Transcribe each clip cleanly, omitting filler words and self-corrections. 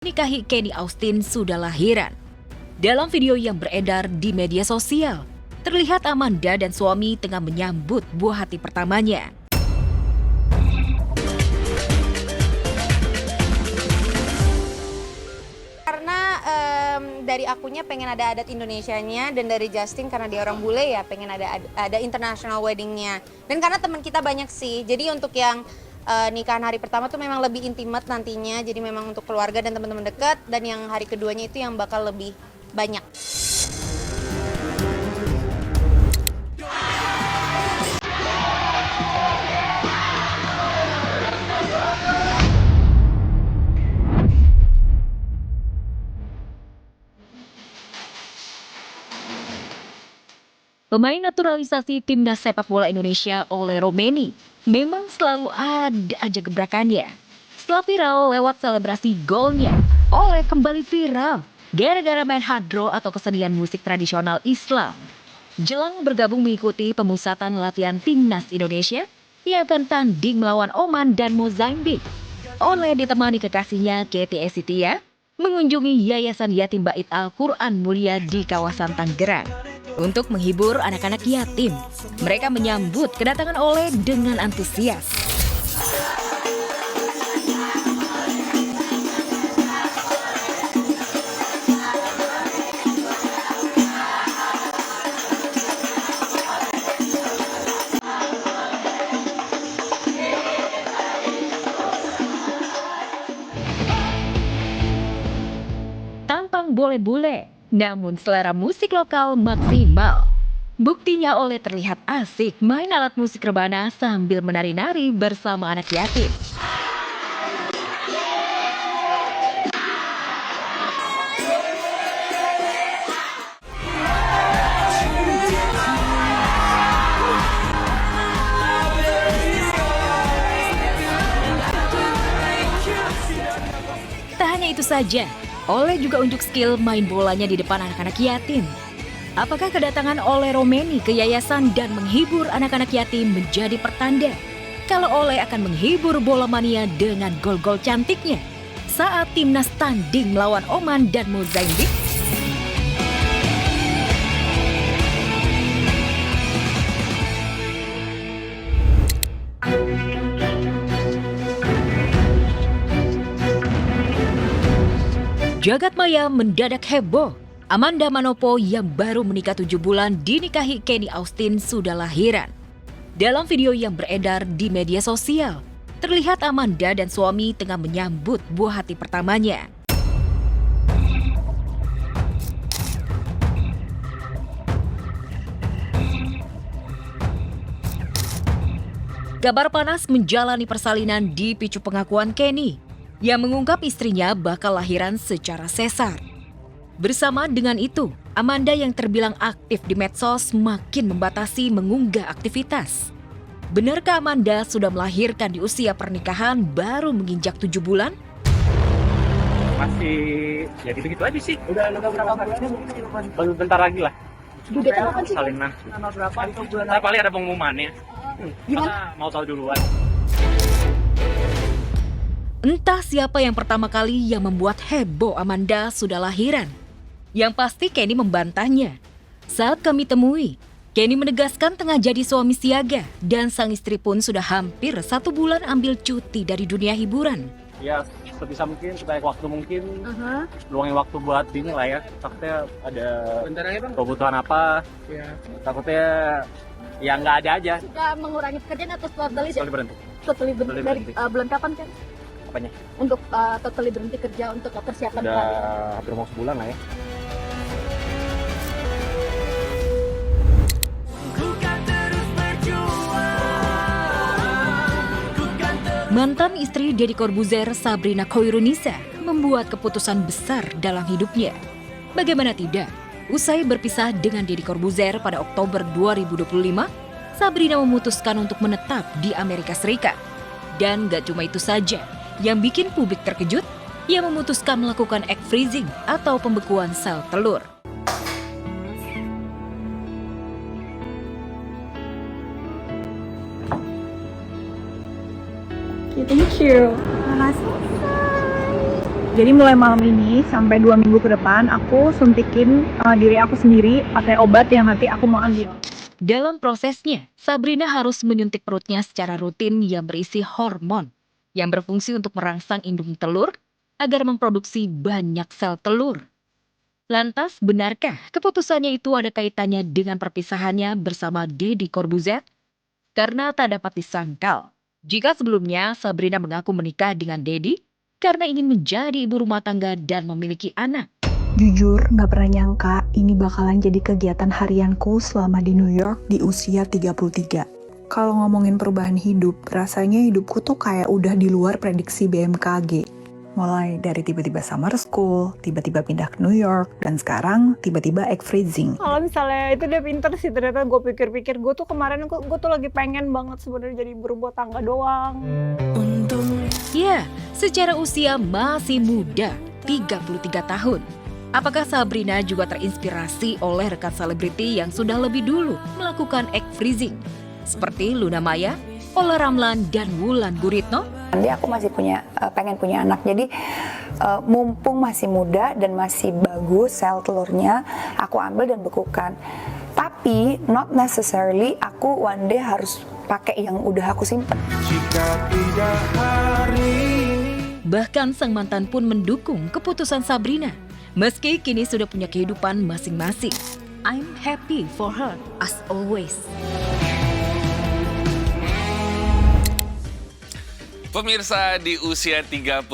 Nikahi Kenny Austin sudah lahiran. Dalam video yang beredar di media sosial, terlihat Amanda dan suami tengah menyambut buah hati pertamanya. Karena dari akunya pengen ada adat Indonesianya, dan dari Justin karena dia orang bule ya pengen ada international weddingnya. Dan karena teman kita banyak sih, jadi untuk yang nikahan hari pertama tuh memang lebih intimate nantinya, jadi memang untuk keluarga dan teman-teman dekat, dan yang hari keduanya itu yang bakal lebih banyak. Pemain naturalisasi timnas sepak bola Indonesia Ole Romeni memang selalu ada aja gebrakannya. Setelah viral lewat selebrasi golnya, Ole kembali viral gara-gara main hadro atau kesenian musik tradisional Islam. Jelang bergabung mengikuti pemusatan latihan timnas Indonesia yang akan tanding melawan Oman dan Mozambik, Ole ditemani kekasihnya Katy Esitia mengunjungi Yayasan Yatim Bait Al-Quran Mulia di kawasan Tangerang. Untuk menghibur anak-anak yatim, mereka menyambut kedatangan Ole dengan antusias. Tampang bule-bule, namun selera musik lokal maksimal. Buktinya Ole terlihat asik main alat musik rebana sambil menari-nari bersama anak yatim. Tak hanya itu saja, Ole juga unjuk skill main bolanya di depan anak-anak yatim. Apakah kedatangan Ole Romeni ke yayasan dan menghibur anak-anak yatim menjadi pertanda kalau Ole akan menghibur bola mania dengan gol-gol cantiknya saat timnas tanding melawan Oman dan Mozambik? Jagat maya mendadak heboh. Amanda Manopo yang baru menikah 7 bulan dinikahi Kenny Austin sudah lahiran. Dalam video yang beredar di media sosial, terlihat Amanda dan suami tengah menyambut buah hati pertamanya. Kabar panas menjalani persalinan dipicu pengakuan Kenny yang mengungkap istrinya bakal lahiran secara sesar. Bersama dengan itu, Amanda yang terbilang aktif di medsos makin membatasi mengunggah aktivitas. Benarkah Amanda sudah melahirkan di usia pernikahan baru menginjak 7 bulan? Masih ya gitu-gitu aja sih. Udah berapa bulannya? Baru bentar lagi lah. Udah kapan sih? Salinan. Nama berapa? Untuk bulan Nah, paling ada pengumumannya. Gimana? Mau tahu duluan. Entah siapa yang pertama kali yang membuat heboh Amanda sudah lahiran. Yang pasti Kenny membantahnya. Saat kami temui, Kenny menegaskan tengah jadi suami siaga dan sang istri pun sudah hampir 1 bulan ambil cuti dari dunia hiburan. Ya, sebisa mungkin, sebanyak waktu mungkin. Luangin waktu buat ini lah ya. Takutnya ada kebutuhan apa. Takutnya ya nggak ada aja. Sudah mengurangi pekerjaan atau totally Berhenti. berhenti dari bulan kapan kan? Apanya? Untuk totally berhenti kerja untuk persiapan Udah kehamilan. hampir mau sebulan lah ya. Mantan istri Deddy Corbuzier, Sabrina Khoirunisa, membuat keputusan besar dalam hidupnya. Bagaimana tidak, usai berpisah dengan Deddy Corbuzier pada Oktober 2025, Sabrina memutuskan untuk menetap di Amerika Serikat. Dan gak cuma itu saja, yang bikin publik terkejut, ia memutuskan melakukan egg freezing atau pembekuan sel telur. Thank you. Jadi mulai malam ini sampai 2 minggu ke depan aku suntikin diri aku sendiri pakai obat yang nanti aku mau ambil. Dalam prosesnya, Sabrina harus menyuntik perutnya secara rutin yang berisi hormon yang berfungsi untuk merangsang indung telur agar memproduksi banyak sel telur. Lantas, benarkah keputusannya itu ada kaitannya dengan perpisahannya bersama Deddy Corbuzier? Karena tak dapat disangkal, jika sebelumnya Sabrina mengaku menikah dengan Deddy karena ingin menjadi ibu rumah tangga dan memiliki anak. Jujur, gak pernah nyangka ini bakalan jadi kegiatan harianku selama di New York di usia 33. Kalau ngomongin perubahan hidup, rasanya hidupku tuh kayak udah di luar prediksi BMKG. Mulai dari tiba-tiba summer school, tiba-tiba pindah ke New York, dan sekarang tiba-tiba egg freezing. Kalau misalnya itu dia pinter sih, ternyata gue pikir-pikir gue tuh kemarin gue tuh lagi pengen banget sebenarnya jadi ibu rumah tangga doang. Ya, secara usia masih muda, 33 tahun. Apakah Sabrina juga terinspirasi oleh rekan selebriti yang sudah lebih dulu melakukan egg freezing? Seperti Luna Maya, Ola Ramlan, dan Wulan Guritno? Nanti aku masih pengen punya anak, jadi mumpung masih muda dan masih bagus sel telurnya, aku ambil dan bekukan. Tapi not necessarily aku one day harus pakai yang udah aku simpen. Bahkan sang mantan pun mendukung keputusan Sabrina. Meski kini sudah punya kehidupan masing-masing. I'm happy for her as always. Pemirsa, di usia 33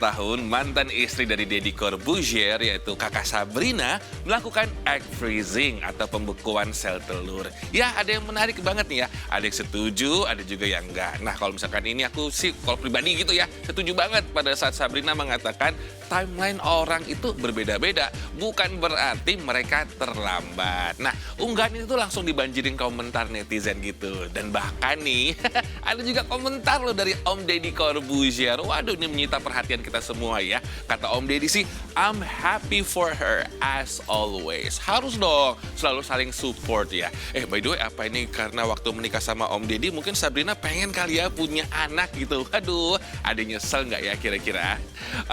tahun, mantan istri dari Deddy Corbuzier yaitu kakak Sabrina melakukan egg freezing atau pembekuan sel telur. Ya, ada yang menarik banget nih ya. Ada yang setuju, ada juga yang enggak. Nah, kalau misalkan ini aku sih, kalau pribadi gitu ya, setuju banget pada saat Sabrina mengatakan timeline orang itu berbeda-beda. Bukan berarti mereka terlambat. Nah, unggahan itu langsung dibanjirin komentar netizen gitu. Dan bahkan nih, ada juga komentar loh dari Om Deddy Corbuzier. Waduh, ini menyita perhatian kita semua ya. Kata Om Deddy sih, I'm happy for her as always. Harus dong selalu saling support ya. By the way, apa ini karena waktu menikah sama Om Deddy mungkin Sabrina pengen kali ya punya anak gitu. Aduh, ada nyesel nggak ya kira-kira?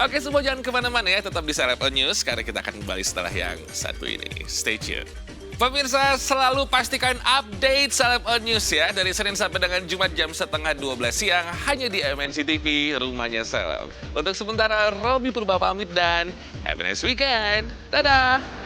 Oke, semua jangan kemana-mana ya. Tetap di Celeb On News karena kita akan kembali setelah yang satu ini. Stay tuned. Pemirsa, selalu pastikan update Celeb On News ya. Dari Senin sampai dengan Jumat jam setengah 12 siang. Hanya di MNC TV, rumahnya Celeb. Untuk sementara, Robby Purba pamit dan have a nice weekend. Dadah!